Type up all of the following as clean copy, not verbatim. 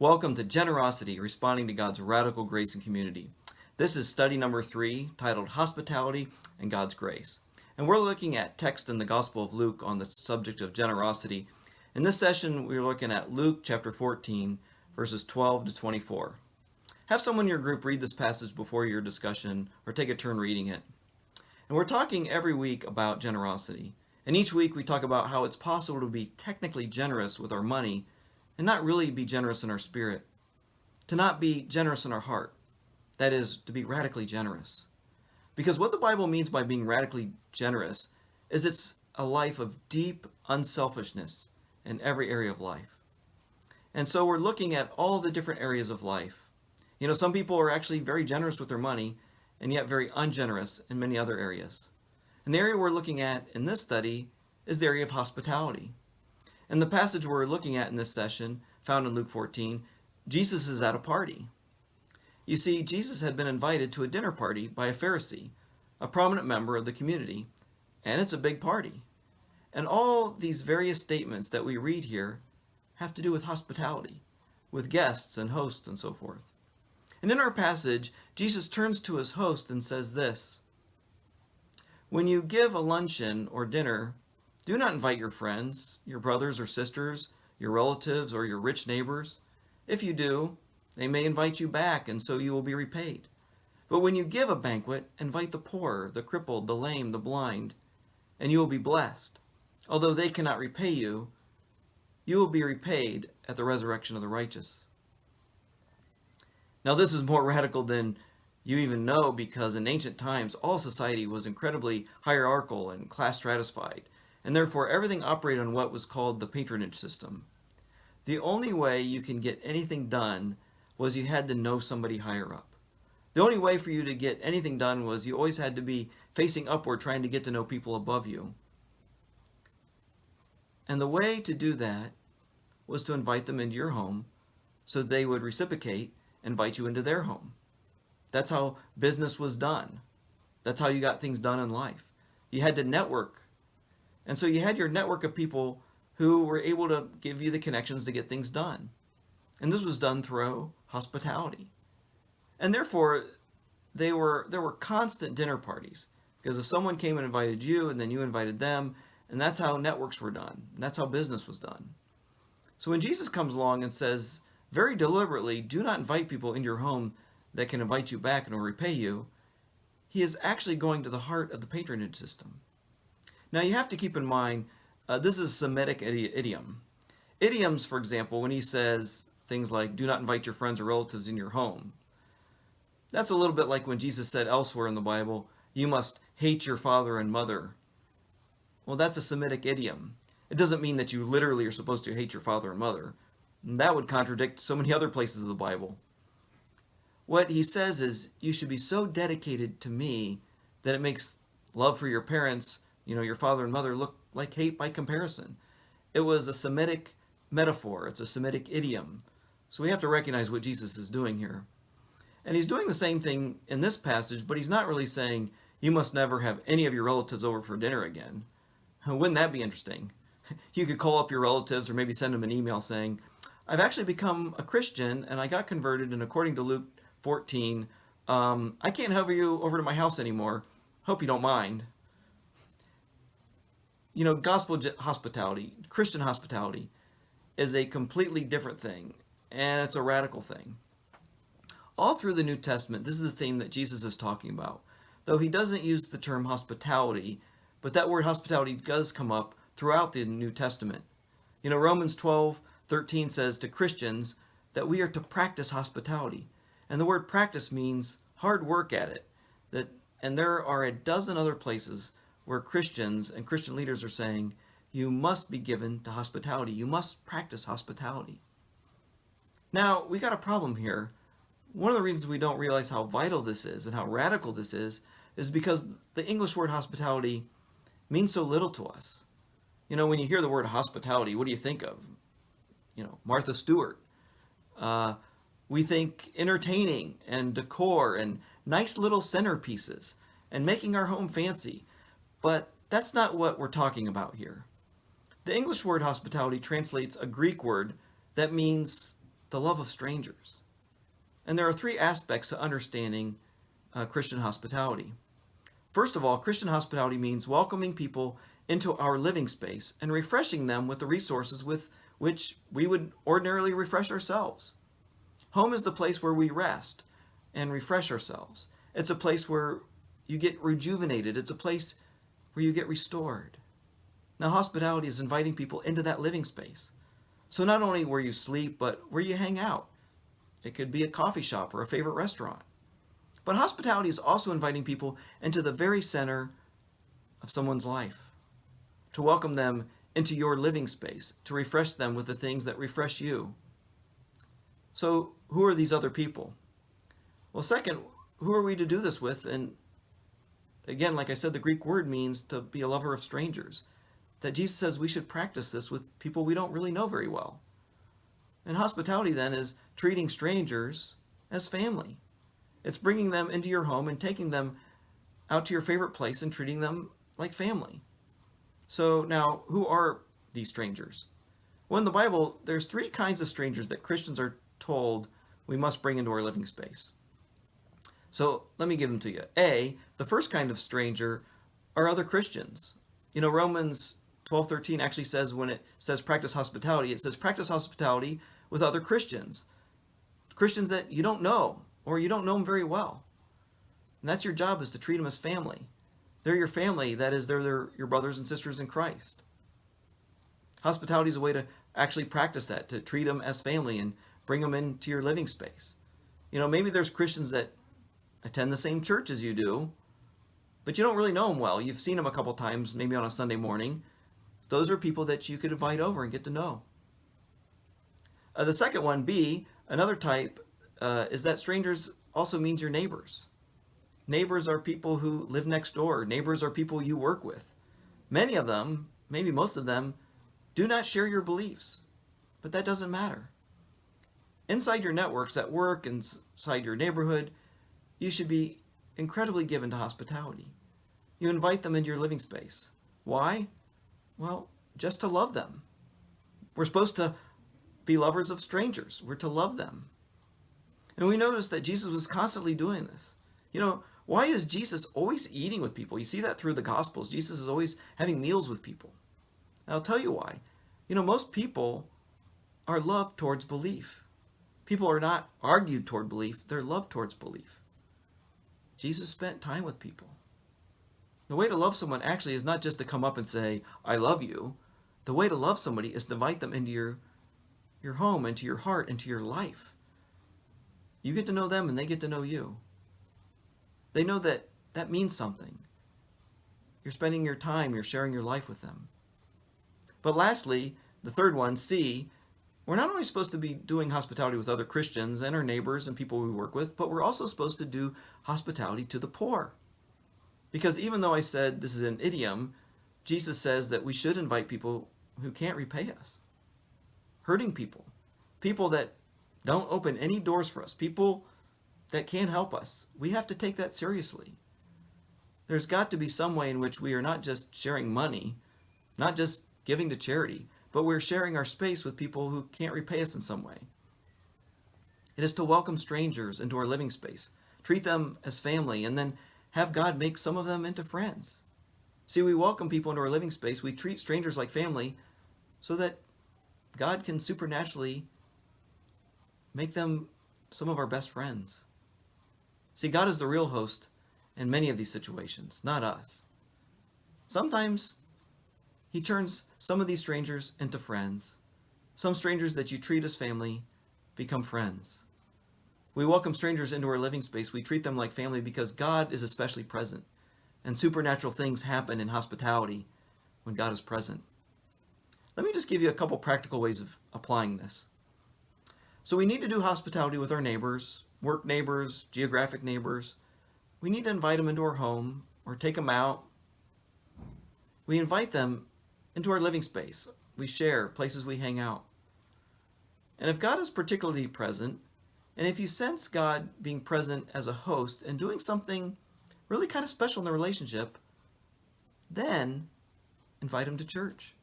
Welcome to Generosity, Responding to God's Radical Grace and Community. This is study number 3, titled Hospitality and God's Grace. And we're looking at text in the Gospel of Luke on the subject of generosity. In this session, we're looking at Luke chapter 14, verses 12 to 24. Have someone in your group read this passage before your discussion, or take a turn reading it. And we're talking every week about generosity. And each week we talk about how it's possible to be technically generous with our money and not really be generous in our spirit. To not be generous in our heart. That is, to be radically generous. Because what the Bible means by being radically generous is it's a life of deep unselfishness in every area of life. And so we're looking at all the different areas of life. You know, some people are actually very generous with their money and yet very ungenerous in many other areas. And the area we're looking at in this study is the area of hospitality. In the passage we're looking at in this session, found in Luke 14, Jesus is at a party. You see, Jesus had been invited to a dinner party by a Pharisee, a prominent member of the community, and it's a big party. And all these various statements that we read here have to do with hospitality, with guests and hosts and so forth. And in our passage, Jesus turns to his host and says this: "When you give a luncheon or dinner, do not invite your friends, your brothers or sisters, your relatives, or your rich neighbors. If you do, they may invite you back, and so you will be repaid. But when you give a banquet, invite the poor, the crippled, the lame, the blind, and you will be blessed. Although they cannot repay you, you will be repaid at the resurrection of the righteous." Now this is more radical than you even know, because in ancient times, all society was incredibly hierarchical and class stratified, and therefore everything operated on what was called the patronage system. The only way you can get anything done was you had to know somebody higher up. The only way for you to get anything done was you always had to be facing upward, trying to get to know people above you. And the way to do that was to invite them into your home so they would reciprocate, invite you into their home. That's how business was done. That's how you got things done in life. You had to network. And so you had your network of people who were able to give you the connections to get things done. And this was done through hospitality. And therefore, there were constant dinner parties. Because if someone came and invited you, and then you invited them, and that's how networks were done. And that's how business was done. So when Jesus comes along and says, very deliberately, do not invite people into your home that can invite you back and will repay you, he is actually going to the heart of the patronage system. Now you have to keep in mind, this is a Semitic idiom. Idioms, for example, when he says things like, do not invite your friends or relatives in your home. That's a little bit like when Jesus said elsewhere in the Bible, you must hate your father and mother. Well, that's a Semitic idiom. It doesn't mean that you literally are supposed to hate your father and mother. And that would contradict so many other places of the Bible. What he says is, you should be so dedicated to me that it makes love for your parents, your father and mother, look like hate by comparison. It was a Semitic metaphor. It's a Semitic idiom. So we have to recognize what Jesus is doing here. And he's doing the same thing in this passage, but he's not really saying, you must never have any of your relatives over for dinner again. Wouldn't that be interesting? You could call up your relatives or maybe send them an email saying, I've actually become a Christian and I got converted, and according to Luke 14, I can't have you over to my house anymore. Hope you don't mind. Gospel hospitality, Christian hospitality, is a completely different thing, and it's a radical thing. All through the New Testament, this is a theme that Jesus is talking about, though he doesn't use the term hospitality, but that word hospitality does come up throughout the New Testament. Romans 12:13 says to Christians that we are to practice hospitality. And the word practice means hard work at it. And there are a dozen other places where Christians and Christian leaders are saying, you must be given to hospitality. You must practice hospitality. Now, we got a problem here. One of the reasons we don't realize how vital this is and how radical this is because the English word hospitality means so little to us. When you hear the word hospitality, what do you think of? Martha Stewart. We think entertaining and decor and nice little centerpieces and making our home fancy. But that's not what we're talking about here. The English word hospitality translates a Greek word that means the love of strangers. And there are three aspects to understanding Christian hospitality. First of all, Christian hospitality means welcoming people into our living space and refreshing them with the resources with which we would ordinarily refresh ourselves. Home is the place where we rest and refresh ourselves. It's a place where you get rejuvenated. It's a place where you get restored. Now, hospitality is inviting people into that living space. So not only where you sleep, but where you hang out. It could be a coffee shop or a favorite restaurant. But hospitality is also inviting people into the very center of someone's life, to welcome them into your living space, to refresh them with the things that refresh you. So who are these other people? Well, second, who are we to do this with? And again, like I said, the Greek word means to be a lover of strangers. That Jesus says we should practice this with people we don't really know very well. And hospitality then is treating strangers as family. It's bringing them into your home and taking them out to your favorite place and treating them like family. So now, who are these strangers? Well, in the Bible, there's three kinds of strangers that Christians are told we must bring into our living space. So let me give them to you. The first kind of stranger are other Christians. Romans 12:13 actually says, when it says practice hospitality, it says practice hospitality with other Christians. Christians that you don't know, or you don't know them very well. And that's your job, is to treat them as family. They're your family. That is, they're your brothers and sisters in Christ. Hospitality is a way to actually practice that, to treat them as family and bring them into your living space. Maybe there's Christians that attend the same church as you do, but you don't really know them well. You've seen them a couple times, maybe on a Sunday morning. Those are people that you could invite over and get to know. The second one, B, another type, is that strangers also means your neighbors. Neighbors are people who live next door. Neighbors are people you work with. Many of them, maybe most of them, do not share your beliefs, but that doesn't matter. Inside your networks, at work, inside your neighborhood, you should be incredibly given to hospitality. You invite them into your living space. Why? Well, just to love them. We're supposed to be lovers of strangers. We're to love them. And we notice that Jesus was constantly doing this. Why is Jesus always eating with people? You see that through the Gospels. Jesus is always having meals with people. And I'll tell you why. Most people are loved towards belief. People are not argued toward belief. They're loved towards belief. Jesus spent time with people. The way to love someone actually is not just to come up and say, I love you. The way to love somebody is to invite them into your home, into your heart, into your life. You get to know them and they get to know you. They know that that means something. You're spending your time, you're sharing your life with them. But lastly, the third one, C, we're not only supposed to be doing hospitality with other Christians and our neighbors and people we work with, but we're also supposed to do hospitality to the poor. Because even though I said this is an idiom, Jesus says that we should invite people who can't repay us. Hurting people. People that don't open any doors for us. People that can't help us. We have to take that seriously. There's got to be some way in which we are not just sharing money, not just giving to charity, but we're sharing our space with people who can't repay us in some way. It is to welcome strangers into our living space, treat them as family, and then have God make some of them into friends. See, we welcome people into our living space, we treat strangers like family, so that God can supernaturally make them some of our best friends. See, God is the real host in many of these situations, not us. Sometimes He turns some of these strangers into friends. Some strangers that you treat as family become friends. We welcome strangers into our living space. We treat them like family because God is especially present. And supernatural things happen in hospitality when God is present. Let me just give you a couple practical ways of applying this. So we need to do hospitality with our neighbors, work neighbors, geographic neighbors. We need to invite them into our home or take them out. We invite them into our living space. We share places we hang out. And if God is particularly present, and if you sense God being present as a host and doing something really kind of special in the relationship, then invite him to church.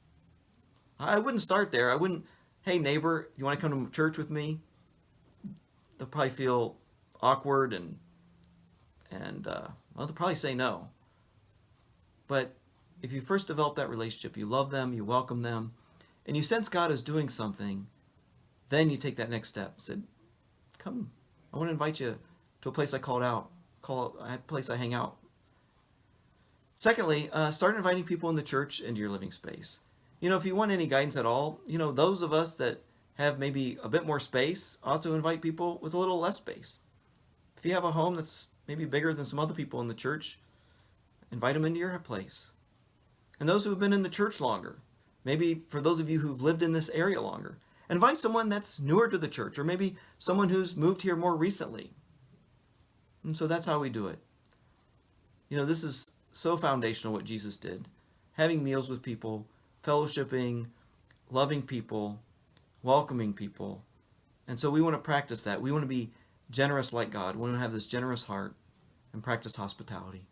I wouldn't start there. I wouldn't, hey neighbor, you want to come to church with me? they'll probably feel awkward and well, they'll probably say no. But if you first develop that relationship, you love them, you welcome them, and you sense God is doing something, then you take that next step. Said, come, I want to invite you to a place a place I hang out. Secondly, start inviting people in the church into your living space. If you want any guidance at all, those of us that have maybe a bit more space ought to invite people with a little less space. If you have a home that's maybe bigger than some other people in the church, invite them into your place. And those who have been in the church longer, maybe for those of you who've lived in this area longer, invite someone that's newer to the church, or maybe someone who's moved here more recently. And so that's how we do it. This is so foundational what Jesus did. Having meals with people, fellowshipping, loving people, welcoming people. And so we want to practice that. We want to be generous like God. We want to have this generous heart and practice hospitality.